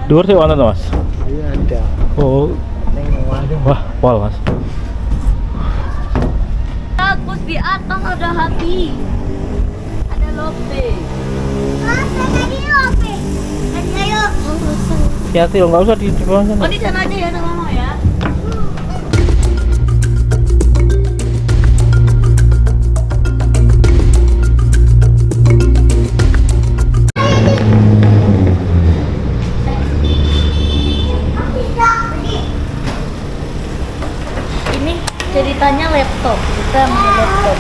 Dhuwur sih wonten Mas. Iya ada. Oh, wah, pol Mas. Bagus, di atas ada hati. Ada lope. Tadi lope. Ayo. Hati-hati loh, nggak usah di bawah sana. Oh, di sana aja ya, sama mama ya. Ini ceritanya laptop. Kita main laptop.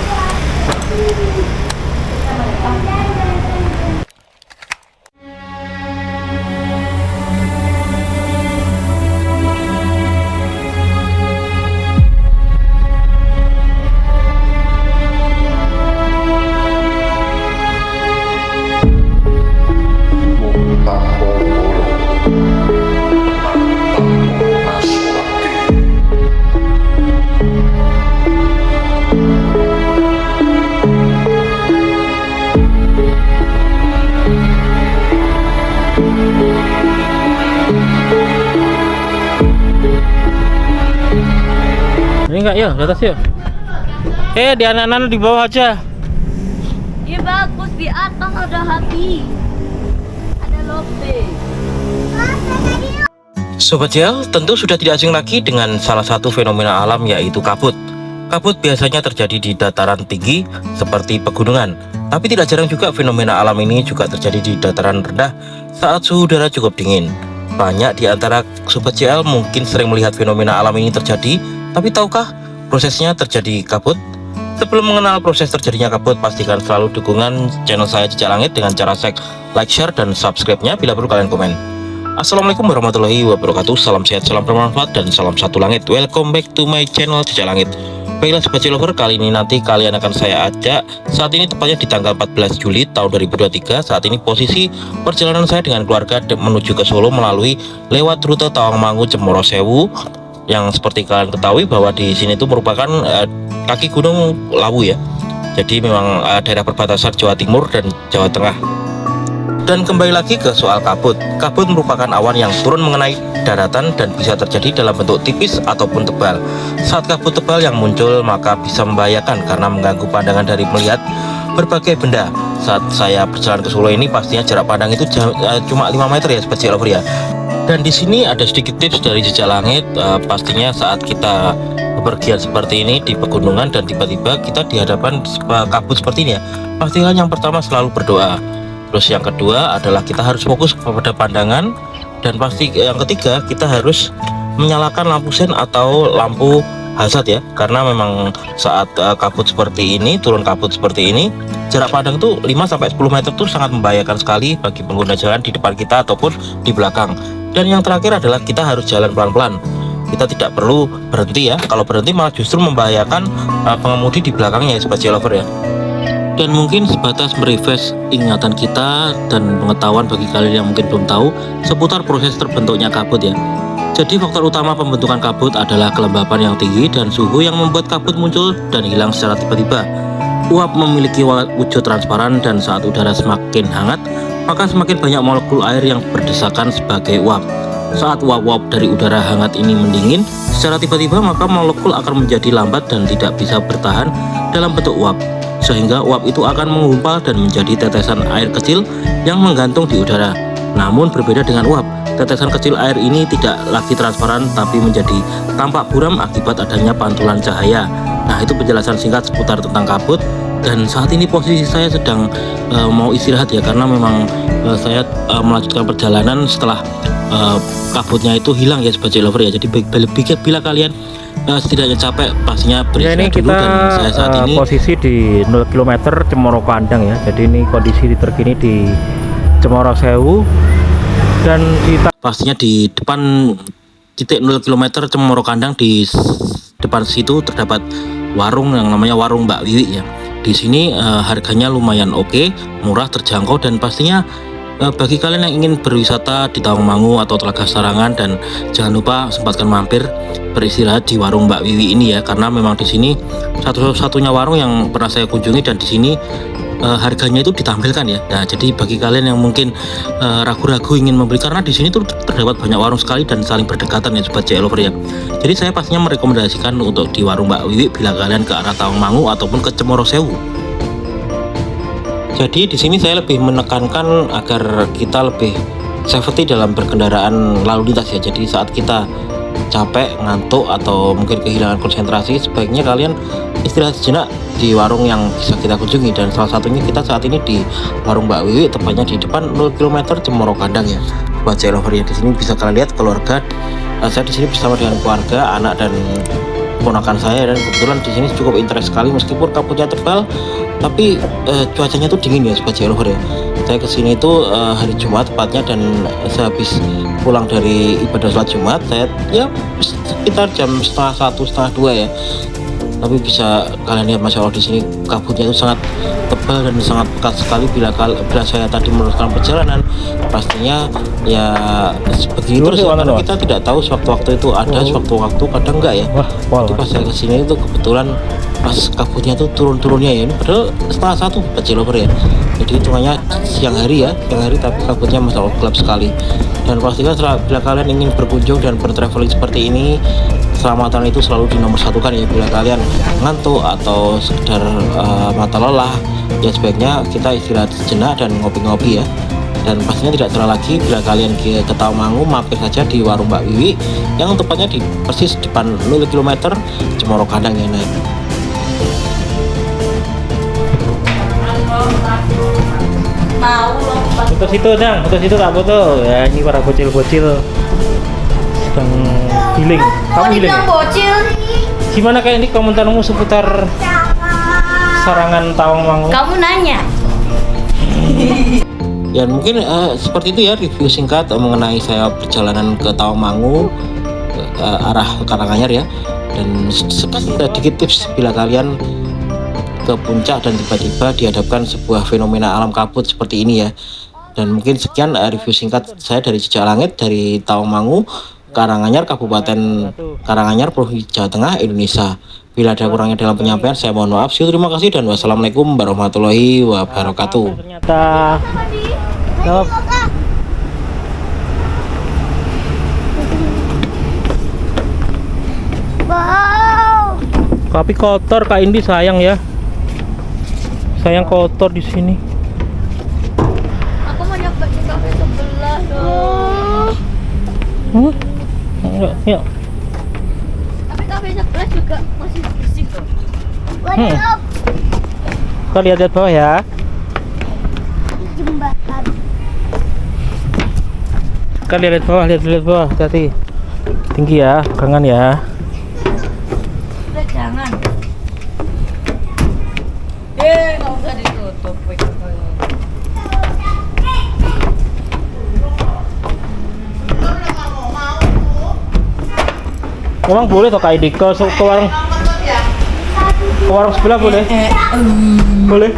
Ini enggak ya, di atas yuk. Di anak-anak di bawah aja. Iya bagus, di atas ada hati. Ada lope. Sobat JL, tentu sudah tidak asing lagi dengan salah satu fenomena alam yaitu kabut. Kabut biasanya terjadi di dataran tinggi seperti pegunungan. Tapi tidak jarang juga fenomena alam ini juga terjadi di dataran rendah saat suhu udara cukup dingin. Banyak di antara Sobat JL mungkin sering melihat fenomena alam ini terjadi, tapi tahukah prosesnya terjadi kabut? Sebelum mengenal proses terjadinya kabut, pastikan selalu dukungan channel saya Jejak Langit dengan cara like, share, dan subscribe-nya bila perlu kalian komen. Assalamualaikum warahmatullahi wabarakatuh. Salam sehat, salam bermanfaat, dan salam satu langit. Welcome back to my channel Jejak Langit. Baiklah Sobat Lover, kali ini nanti kalian akan saya ajak. Saat ini tepatnya di tanggal 14 Juli tahun 2023. Saat ini posisi perjalanan saya dengan keluarga menuju ke Solo melalui lewat rute Tawangmangu Cemoro Sewu. Yang seperti kalian ketahui bahwa di sini itu merupakan kaki gunung Lawu ya. Jadi memang daerah perbatasan Jawa Timur dan Jawa Tengah. Dan kembali lagi ke soal kabut. Kabut merupakan awan yang turun mengenai daratan dan bisa terjadi dalam bentuk tipis ataupun tebal. Saat kabut tebal yang muncul maka bisa membahayakan karena mengganggu pandangan dari melihat berbagai benda. Saat saya berjalan ke Solo ini pastinya jarak pandang itu cuma 5 meter ya Sobat Lover ya. Dan di sini ada sedikit tips dari Jejak Langit. Pastinya saat kita bepergian seperti ini di pegunungan dan tiba-tiba kita dihadapkan kabut seperti ini ya, pastikan yang pertama selalu berdoa. Terus yang kedua adalah kita harus fokus kepada pandangan, dan pasti yang ketiga kita harus menyalakan lampu sen atau lampu hazard ya, karena memang saat kabut seperti ini, turun kabut seperti ini, jarak pandang tuh 5-10 meter tuh sangat membahayakan sekali bagi pengguna jalan di depan kita ataupun di belakang. Dan yang terakhir adalah kita harus jalan pelan-pelan. Kita tidak perlu berhenti ya, kalau berhenti malah justru membahayakan pengemudi di belakangnya ya Sobat Lover ya. Dan mungkin sebatas merefresh ingatan kita dan pengetahuan bagi kalian yang mungkin belum tahu seputar proses terbentuknya kabut ya. Jadi faktor utama pembentukan kabut adalah kelembapan yang tinggi dan suhu yang membuat kabut muncul dan hilang secara tiba-tiba. Uap memiliki wujud transparan, dan saat udara semakin hangat maka semakin banyak molekul air yang berdesakan sebagai uap. Saat uap-uap dari udara hangat ini mendingin secara tiba-tiba maka molekul akan menjadi lambat dan tidak bisa bertahan dalam bentuk uap, sehingga uap itu akan menggumpal dan menjadi tetesan air kecil yang menggantung di udara. Namun berbeda dengan uap, tetesan kecil air ini tidak lagi transparan tapi menjadi tampak buram akibat adanya pantulan cahaya. Nah, itu penjelasan singkat seputar tentang kabut. Dan saat ini posisi saya sedang mau istirahat ya, karena memang saya melanjutkan perjalanan setelah kabutnya itu hilang ya Sobat Lover ya. Jadi bila kalian setidaknya capek pastinya Ya, ini beristirahat dulu. kita Dan saya saat ini posisi di 0 km Cemoro Kandang ya. Jadi ini kondisi terkini di Cemoro Sewu, dan kita pastinya di depan titik 0 km Cemoro Kandang. Di depan situ terdapat warung yang namanya warung Mbak Wiwi ya. Di sini harganya lumayan oke, murah, terjangkau, dan pastinya Bagi kalian yang ingin berwisata di Tawangmangu atau Telaga Sarangan, dan jangan lupa sempatkan mampir beristirahat di warung Mbak Wiwi ini ya, karena memang di sini satu-satunya warung yang pernah saya kunjungi, dan di sini harganya itu ditampilkan ya. Nah, jadi bagi kalian yang mungkin ragu-ragu ingin membeli, karena di sini tuh terdapat banyak warung sekali dan saling berdekatan ya sobat JL Lover ya. Jadi saya pastinya merekomendasikan untuk di warung Mbak Wiwi bila kalian ke arah Tawangmangu ataupun ke Cemoro Sewu. Jadi di sini saya lebih menekankan agar kita lebih safety dalam berkendaraan lalu lintas ya. Jadi saat kita capek, ngantuk, atau mungkin kehilangan konsentrasi, sebaiknya kalian istirahat sejenak di warung yang bisa kita kunjungi, dan salah satunya kita saat ini di warung Mbak Wiwi, tepatnya di depan 0 km Cemoro Kandang ya. Buat JL Lover ya, di sini bisa kalian lihat keluarga. Saya di sini bersama dengan keluarga, anak dan ponakan saya, dan kebetulan di sini cukup interest sekali meskipun kabutnya tebal, tapi cuacanya tuh dingin ya sobat JL Lover ya. Saya kesini itu hari Jumat tepatnya, dan saya habis pulang dari ibadah sholat Jumat, saya ya sekitar jam setengah 1, setengah 2 ya. Tapi bisa kalian lihat, masya Allah, di sini kabutnya itu sangat tebal dan sangat pekat sekali. Bila saya tadi meneruskan perjalanan, pastinya ya begitu terus ya, karena kita tidak tahu sewaktu-waktu itu ada, sewaktu-waktu kadang enggak ya. Jadi pas saya kesini itu kebetulan pas kabutnya itu turun-turunnya ya, ini padahal setengah 1 Sobat JL Lover ya. Jadi hitungannya siang hari ya, tapi kabutnya masya Allah gelap sekali. Dan pastikan bila kalian ingin berkunjung dan bertraveling seperti ini, keselamatan itu selalu dinomorsatukan ya. Bila kalian ngantuk atau sekedar mata lelah, ya sebaiknya kita istirahat sejenak dan ngopi-ngopi ya. Dan pastinya tidak salah lagi bila kalian ke Tawangmangu, mampir saja di warung Mbak Wiwi yang tepatnya di persis depan 0 km Cemoro Kandang ya. Foto situ Dang, foto situ tak foto ya. Ini para bocil-bocil sedang healing. Kamu healing ya? Bocil. Gimana kayak ini komentarmu seputar Sarangan Tawangmangu? Kamu nanya. Ya mungkin seperti itu ya review singkat mengenai saya perjalanan ke Tawangmangu arah Karanganyar ya. Dan sedikit tips bila kalian ke puncak dan tiba-tiba dihadapkan sebuah fenomena alam kabut seperti ini ya. Dan mungkin sekian review singkat saya dari Jejak Langit dari Tawangmangu, Karanganyar, Kabupaten Karanganyar, Provinsi Jawa Tengah, Indonesia. Bila ada kurangnya dalam penyampaian, saya mohon maaf. Terima kasih dan wassalamualaikum warahmatullahi wabarakatuh. Ternyata tapi kotor Kak Indi, sayang ya. Sayang kotor di sini. Aku mau nyoba di kafe sebelah dong. Yuk. Tapi kafe sebelah juga masih bersih kok. Kau lihat bawah ya. Jembatan. Kau lihat bawah, lihat bawah, hati-hati. Tinggi ya, pegangan ya. Udah jangan. Nggak usah ditutup. Memang boleh toh Kak Indi ke warung sebelah boleh? Boleh.